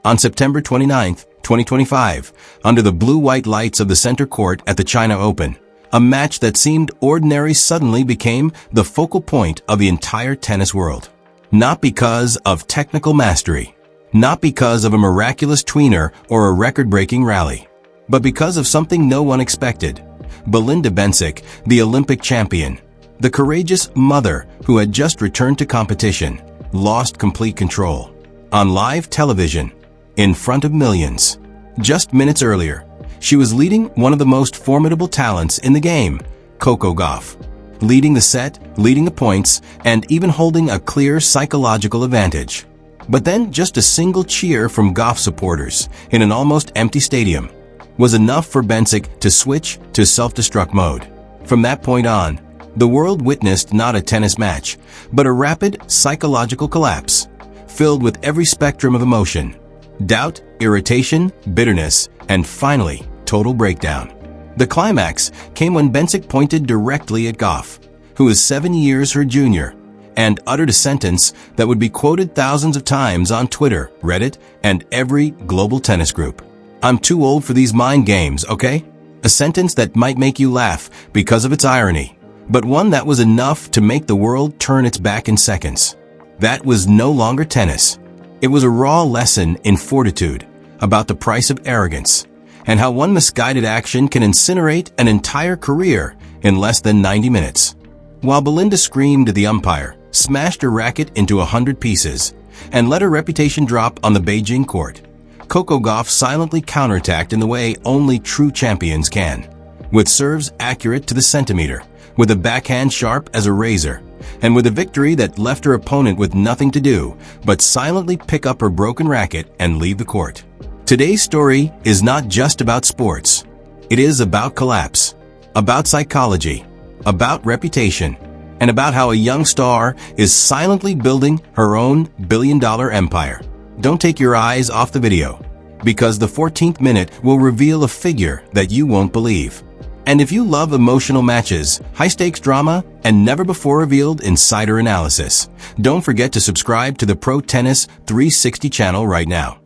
On September 29, 2025, under the blue-white lights of the center court at the China Open, a match that seemed ordinary suddenly became the focal point of the entire tennis world. Not because of technical mastery, not because of a miraculous tweener or a record-breaking rally, but because of something no one expected. Belinda Bencic, the Olympic champion, the courageous mother who had just returned to competition, lost complete control. On live television, in front of millions. Just minutes earlier, she was leading one of the most formidable talents in the game, Coco Gauff, leading the set, leading the points, and even holding a clear psychological advantage. But then just a single cheer from Gauff supporters in an almost empty stadium was enough for Bencic to switch to self-destruct mode. From that point on, the world witnessed not a tennis match, but a rapid psychological collapse, filled with every spectrum of emotion: doubt, irritation, bitterness, and finally, total breakdown. The climax came when Bencic pointed directly at Gauff, who is 7 years her junior, and uttered a sentence that would be quoted thousands of times on Twitter, Reddit, and every global tennis group. "I'm too old for these mind games, okay?" A sentence that might make you laugh because of its irony, but one that was enough to make the world turn its back in seconds. That was no longer tennis. It was a raw lesson in fortitude, about the price of arrogance, and how one misguided action can incinerate an entire career in less than 90 minutes. While Belinda screamed at the umpire, smashed her racket into 100 pieces, and let her reputation drop on the Beijing court, Coco Gauff silently counterattacked in the way only true champions can. With serves accurate to the centimeter, with a backhand sharp as a razor, and with a victory that left her opponent with nothing to do but silently pick up her broken racket and leave the court. Today's story is not just about sports. It is about collapse, about psychology, about reputation, and about how a young star is silently building her own billion-dollar empire. Don't take your eyes off the video, because the 14th minute will reveal a figure that you won't believe. And if you love emotional matches, high-stakes drama, and never-before-revealed insider analysis, don't forget to subscribe to the Pro Tennis 360 channel right now.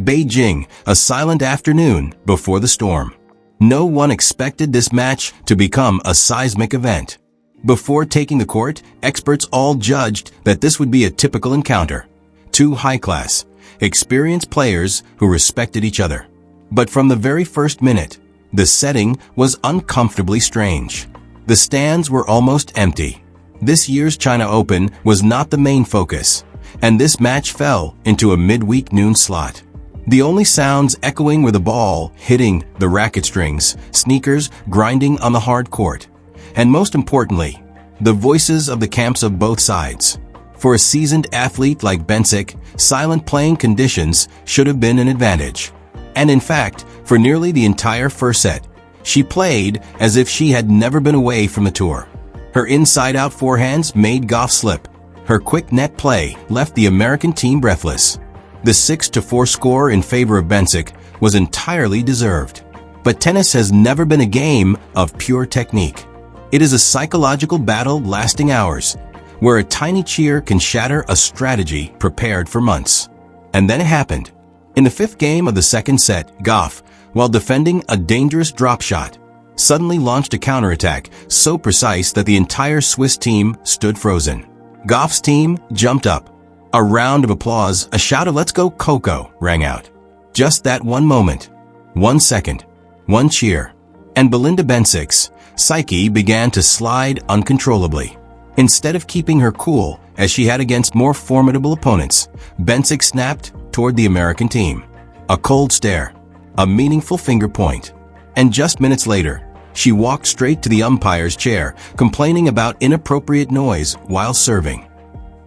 Beijing, a silent afternoon before the storm. No one expected this match to become a seismic event. Before taking the court, experts all judged that this would be a typical encounter. Two high-class, experienced players who respected each other. But from the very first minute, the setting was uncomfortably strange. The stands were almost empty. This year's China Open was not the main focus, and this match fell into a midweek noon slot. The only sounds echoing were the ball hitting the racket strings, sneakers grinding on the hard court, and most importantly, the voices of the camps of both sides. For a seasoned athlete like Bencic, silent playing conditions should have been an advantage. And in fact, for nearly the entire first set, she played as if she had never been away from the tour. Her inside-out forehands made Gauff slip. Her quick net play left the American team breathless. The 6-4 score in favor of Bencic was entirely deserved. But tennis has never been a game of pure technique. It is a psychological battle lasting hours, where a tiny cheer can shatter a strategy prepared for months. And then it happened. In the fifth game of the second set, Gauff, while defending a dangerous drop shot, suddenly launched a counterattack so precise that the entire Swiss team stood frozen. Gauff's team jumped up. A round of applause, a shout of "Let's go Coco" rang out. Just that one moment, 1 second, one cheer, and Belinda Bencic's psyche began to slide uncontrollably. Instead of keeping her cool, as she had against more formidable opponents, Bencic snapped toward the American team. A cold stare, a meaningful finger point, and just minutes later, she walked straight to the umpire's chair, complaining about inappropriate noise while serving.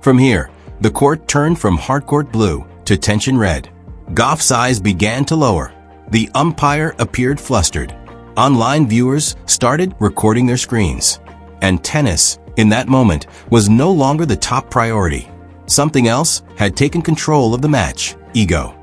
From here, the court turned from hardcourt blue to tension red. Gauff's eyes began to lower. The umpire appeared flustered. Online viewers started recording their screens. And tennis, in that moment, was no longer the top priority. Something else had taken control of the match: ego.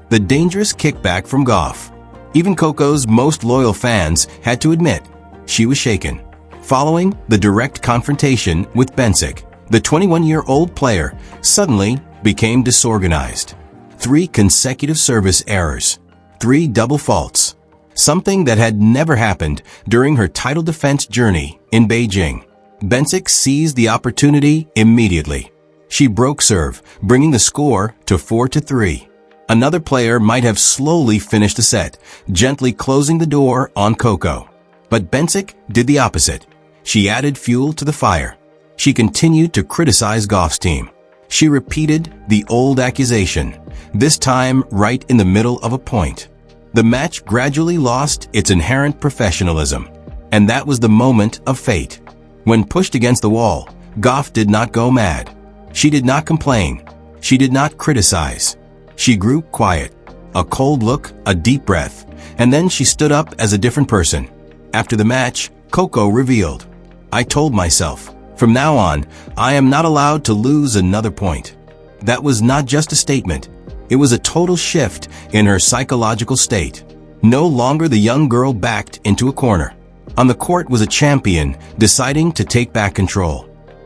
The dangerous kickback from Gauff. Even Coco's most loyal fans had to admit she was shaken. Following the direct confrontation with Bencic, the 21-year-old player suddenly became disorganized. 3 consecutive service errors, 3 double faults, something that had never happened during her title defense journey in Beijing. Bencic seized the opportunity immediately. She broke serve, bringing the score to 4-3. Another player might have slowly finished the set, gently closing the door on Coco. But Bencic did the opposite. She added fuel to the fire. She continued to criticize Gauff's team. She repeated the old accusation, this time right in the middle of a point. The match gradually lost its inherent professionalism, and that was the moment of fate. When pushed against the wall, Gauff did not go mad. She did not complain. She did not criticize. She grew quiet. A cold look, a deep breath, and then she stood up as a different person. After the match, Coco revealed, "I told myself, from now on, I am not allowed to lose another point." That was not just a statement. It was a total shift in her psychological state. No longer the young girl backed into a corner. On the court was a champion deciding to take back control.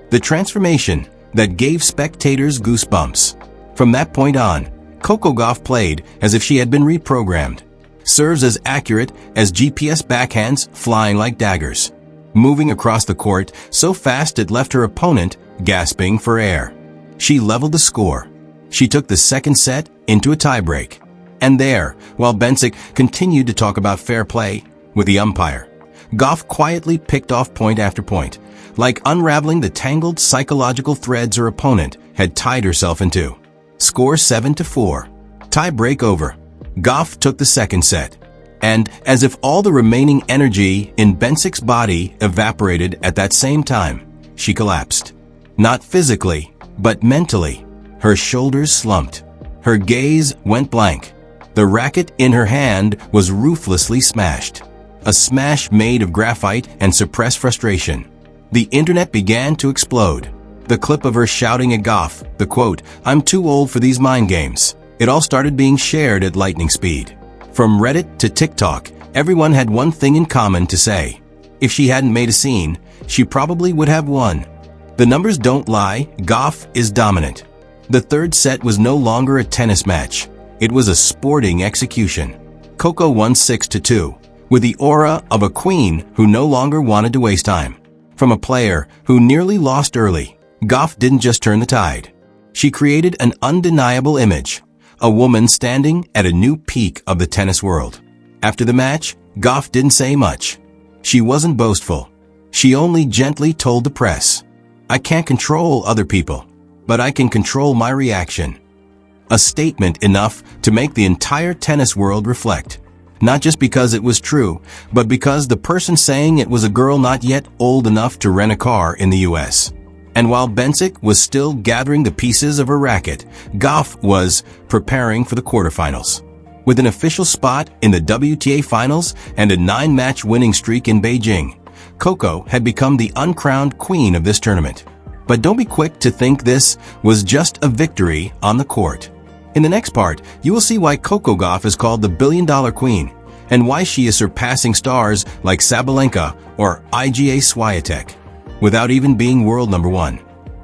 The transformation that gave spectators goosebumps. From that point on, Coco Gauff played as if she had been reprogrammed. Serves as accurate as GPS backhands flying like daggers. Moving across the court so fast it left her opponent gasping for air. She leveled the score. She took the second set into a tiebreak. And there, while Bencic continued to talk about fair play with the umpire, Gauff quietly picked off point after point, like unraveling the tangled psychological threads her opponent had tied herself into. Score 7-4. Tie break over. Gauff took the second set. And as if all the remaining energy in Bencic's body evaporated at that same time, she collapsed. Not physically, but mentally. Her shoulders slumped. Her gaze went blank. The racket in her hand was ruthlessly smashed. A smash made of graphite and suppressed frustration. The internet began to explode. The clip of her shouting at Gauff, the quote, "I'm too old for these mind games." It all started being shared at lightning speed. From Reddit to TikTok, everyone had one thing in common to say. If she hadn't made a scene, she probably would have won. The numbers don't lie, Gauff is dominant. The third set was no longer a tennis match. It was a sporting execution. Coco won 6-2, with the aura of a queen who no longer wanted to waste time. From a player who nearly lost early, Gauff didn't just turn the tide. She created an undeniable image, a woman standing at a new peak of the tennis world. After the match, Gauff didn't say much. She wasn't boastful. She only gently told the press, "I can't control other people, but I can control my reaction." A statement enough to make the entire tennis world reflect. Not just because it was true, but because the person saying it was a girl not yet old enough to rent a car in the US. And while Bencic was still gathering the pieces of her racket, Gauff was preparing for the quarterfinals. With an official spot in the WTA finals and a 9-match winning streak in Beijing, Coco had become the uncrowned queen of this tournament. But don't be quick to think this was just a victory on the court. In the next part, you will see why Coco Gauff is called the billion-dollar queen and why she is surpassing stars like Sabalenka or Iga Swiatek without even being world number 1.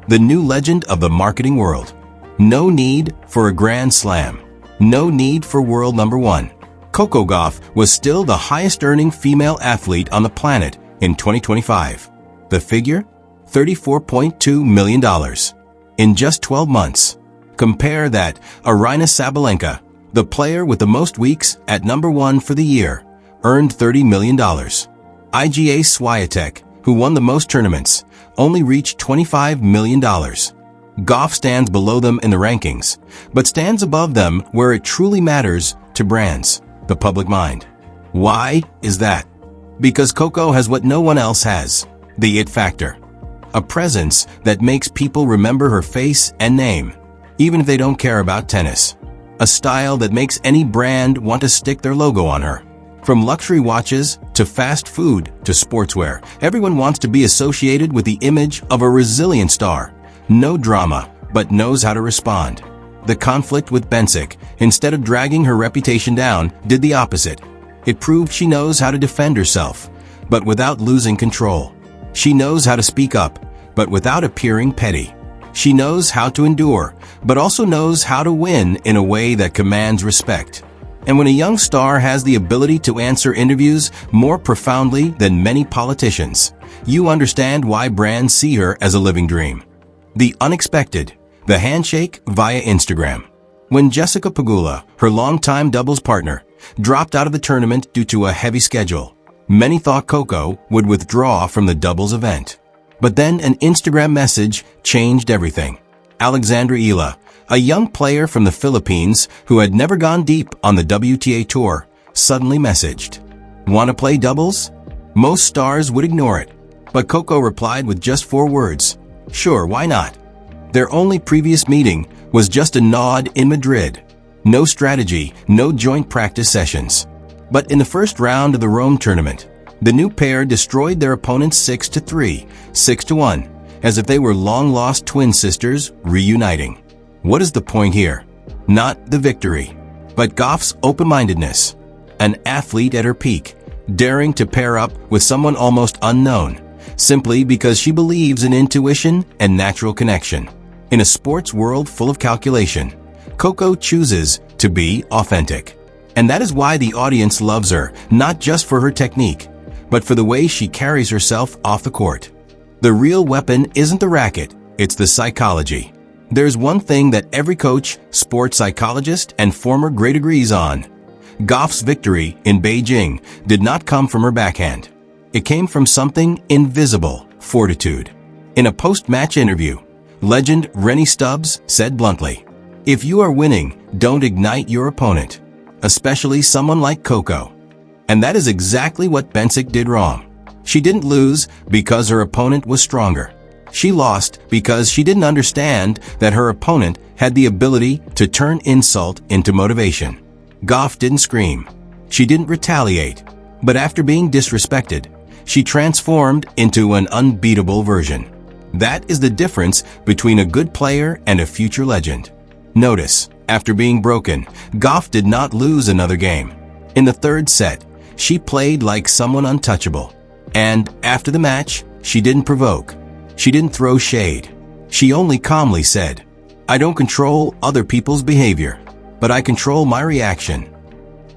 The new legend of the marketing world. No need for a grand slam. No need for world number 1. Coco Gauff was still the highest-earning female athlete on the planet in 2025. The figure? $34.2 million. In just 12 months. Compare that, Aryna Sabalenka, the player with the most weeks at number 1 for the year, earned $30 million. Iga Swiatek, who won the most tournaments, only reached $25 million. Gauff stands below them in the rankings, but stands above them where it truly matters to brands, the public mind. Why is that? Because Coco has what no one else has, the it factor. A presence that makes people remember her face and name, even if they don't care about tennis. A style that makes any brand want to stick their logo on her. From luxury watches to fast food to sportswear, everyone wants to be associated with the image of a resilient star. No drama, but knows how to respond. The conflict with Bencic, instead of dragging her reputation down, did the opposite. It proved she knows how to defend herself, but without losing control. She knows how to speak up, but without appearing petty. She knows how to endure, but also knows how to win in a way that commands respect. And when a young star has the ability to answer interviews more profoundly than many politicians, you understand why brands see her as a living dream. The unexpected, the handshake via Instagram. When Jessica Pegula, her longtime doubles partner, dropped out of the tournament due to a heavy schedule, many thought Coco would withdraw from the doubles event. But then an Instagram message changed everything. Alexandra Ila, a young player from the Philippines who had never gone deep on the WTA tour, suddenly messaged, "Want to play doubles?" Most stars would ignore it, but Coco replied with just 4 words, "Sure, why not?" Their only previous meeting was just a nod in Madrid. No strategy, no joint practice sessions. But in the first round of the Rome tournament, the new pair destroyed their opponents 6-3, 6-1, as if they were long-lost twin sisters reuniting. What is the point here? Not the victory, but Gauff's open-mindedness. An athlete at her peak, daring to pair up with someone almost unknown, simply because she believes in intuition and natural connection. In a sports world full of calculation, Coco chooses to be authentic. And that is why the audience loves her, not just for her technique, but for the way she carries herself off the court. The real weapon isn't the racket, it's the psychology. There's one thing that every coach, sports psychologist, and former great agrees on. Gauff's victory in Beijing did not come from her backhand. It came from something invisible, fortitude. In a post-match interview, legend Rennie Stubbs said bluntly, "If you are winning, don't ignite your opponent, especially someone like Coco." And that is exactly what Bencic did wrong. She didn't lose because her opponent was stronger. She lost because she didn't understand that her opponent had the ability to turn insult into motivation. Gauff didn't scream. She didn't retaliate. But after being disrespected, she transformed into an unbeatable version. That is the difference between a good player and a future legend. Notice, after being broken, Gauff did not lose another game. In the third set, she played like someone untouchable. And after the match, she didn't provoke. She didn't throw shade. She only calmly said, "I don't control other people's behavior, but I control my reaction."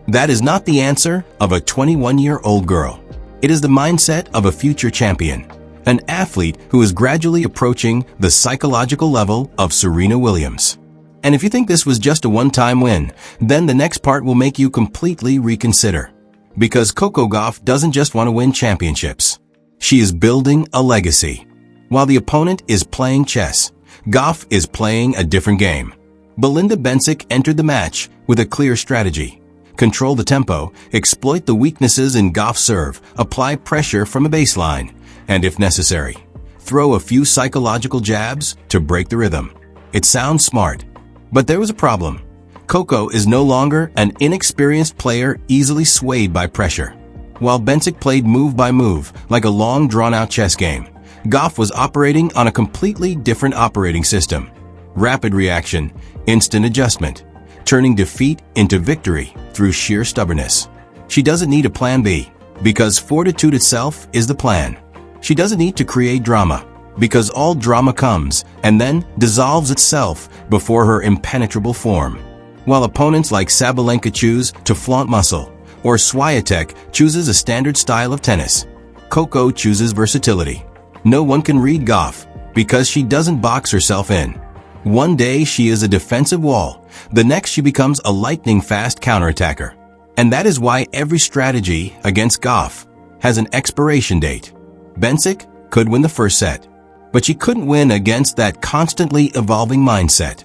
That is not the answer of a 21-year-old girl. It is the mindset of a future champion, an athlete who is gradually approaching the psychological level of Serena Williams. And if you think this was just a one-time win, then the next part will make you completely reconsider. Because Coco Gauff doesn't just want to win championships. She is building a legacy. While the opponent is playing chess, Gauff is playing a different game. Belinda Bencic entered the match with a clear strategy. Control the tempo, exploit the weaknesses in Gauff's serve, apply pressure from a baseline, and if necessary, throw a few psychological jabs to break the rhythm. It sounds smart, but there was a problem. Coco is no longer an inexperienced player easily swayed by pressure. While Bencic played move by move, like a long drawn-out chess game, Gauff was operating on a completely different operating system. Rapid reaction, instant adjustment, turning defeat into victory through sheer stubbornness. She doesn't need a plan B, because fortitude itself is the plan. She doesn't need to create drama, because all drama comes and then dissolves itself before her impenetrable form. While opponents like Sabalenka choose to flaunt muscle, or Swiatek chooses a standard style of tennis, Coco chooses versatility. No one can read Gauff, because she doesn't box herself in. One day she is a defensive wall, the next she becomes a lightning-fast counterattacker. And that is why every strategy against Gauff has an expiration date. Bencic could win the first set, but she couldn't win against that constantly evolving mindset.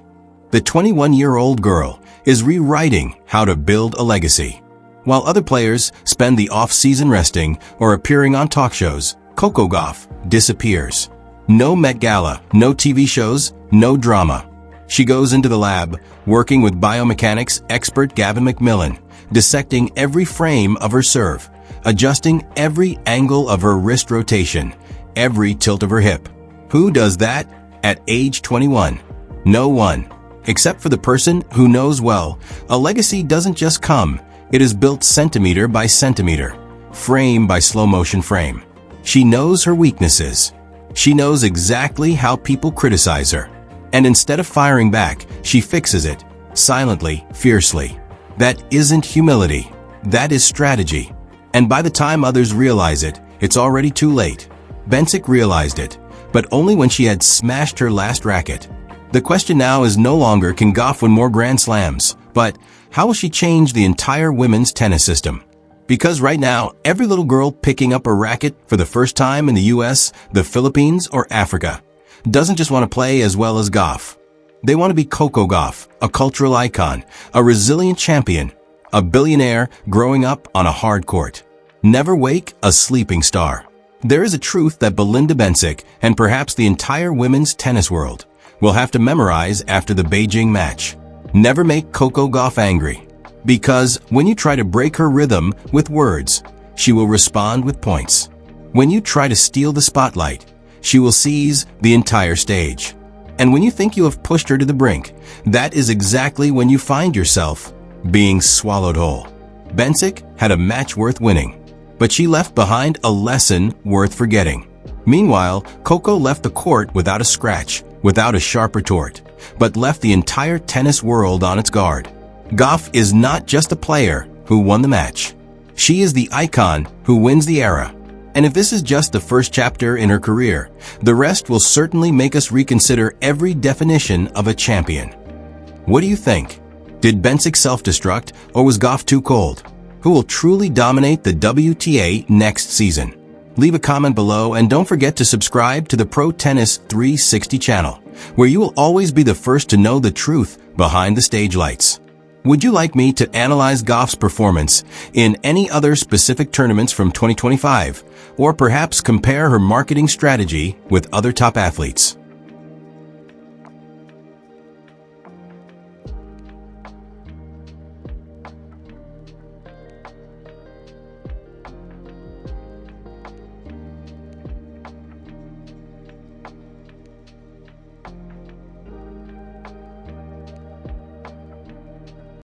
The 21-year-old girl is rewriting how to build a legacy. While other players spend the off-season resting or appearing on talk shows, Coco Gauff disappears. No Met Gala, no TV shows, no drama. She goes into the lab, working with biomechanics expert Gavin McMillan, dissecting every frame of her serve, adjusting every angle of her wrist rotation, every tilt of her hip. Who does that at age 21? No one. Except for the person who knows well, a legacy doesn't just come, it is built centimeter by centimeter, frame by slow-motion frame. She knows her weaknesses. She knows exactly how people criticize her. And instead of firing back, she fixes it, silently, fiercely. That isn't humility. That is strategy. And by the time others realize it, it's already too late. Bencic realized it, but only when she had smashed her last racket. The question now is no longer can Gauff win more Grand Slams, but how will she change the entire women's tennis system? Because right now, every little girl picking up a racket for the first time in the US, the Philippines, or Africa doesn't just want to play as well as Gauff. They want to be Coco Gauff, a cultural icon, a resilient champion, a billionaire growing up on a hard court. Never wake a sleeping star. There is a truth that Belinda Bencic, and perhaps the entire women's tennis world, will have to memorize after the Beijing match. Never make Coco Gauff angry. Because when you try to break her rhythm with words, she will respond with points. When you try to steal the spotlight, she will seize the entire stage. And when you think you have pushed her to the brink, that is exactly when you find yourself being swallowed whole. Bencic had a match worth winning, but she left behind a lesson worth forgetting. Meanwhile, Coco left the court without a scratch, without a sharp retort, but left the entire tennis world on its guard. Gauff is not just a player who won the match. She is the icon who wins the era. And if this is just the first chapter in her career, the rest will certainly make us reconsider every definition of a champion. What do you think? Did Bencic self-destruct, or was Gauff too cold? Who will truly dominate the WTA next season? Leave a comment below and don't forget to subscribe to the Pro Tennis 360 channel, where you will always be the first to know the truth behind the stage lights. Would you like me to analyze Gauff's performance in any other specific tournaments from 2025, or perhaps compare her marketing strategy with other top athletes?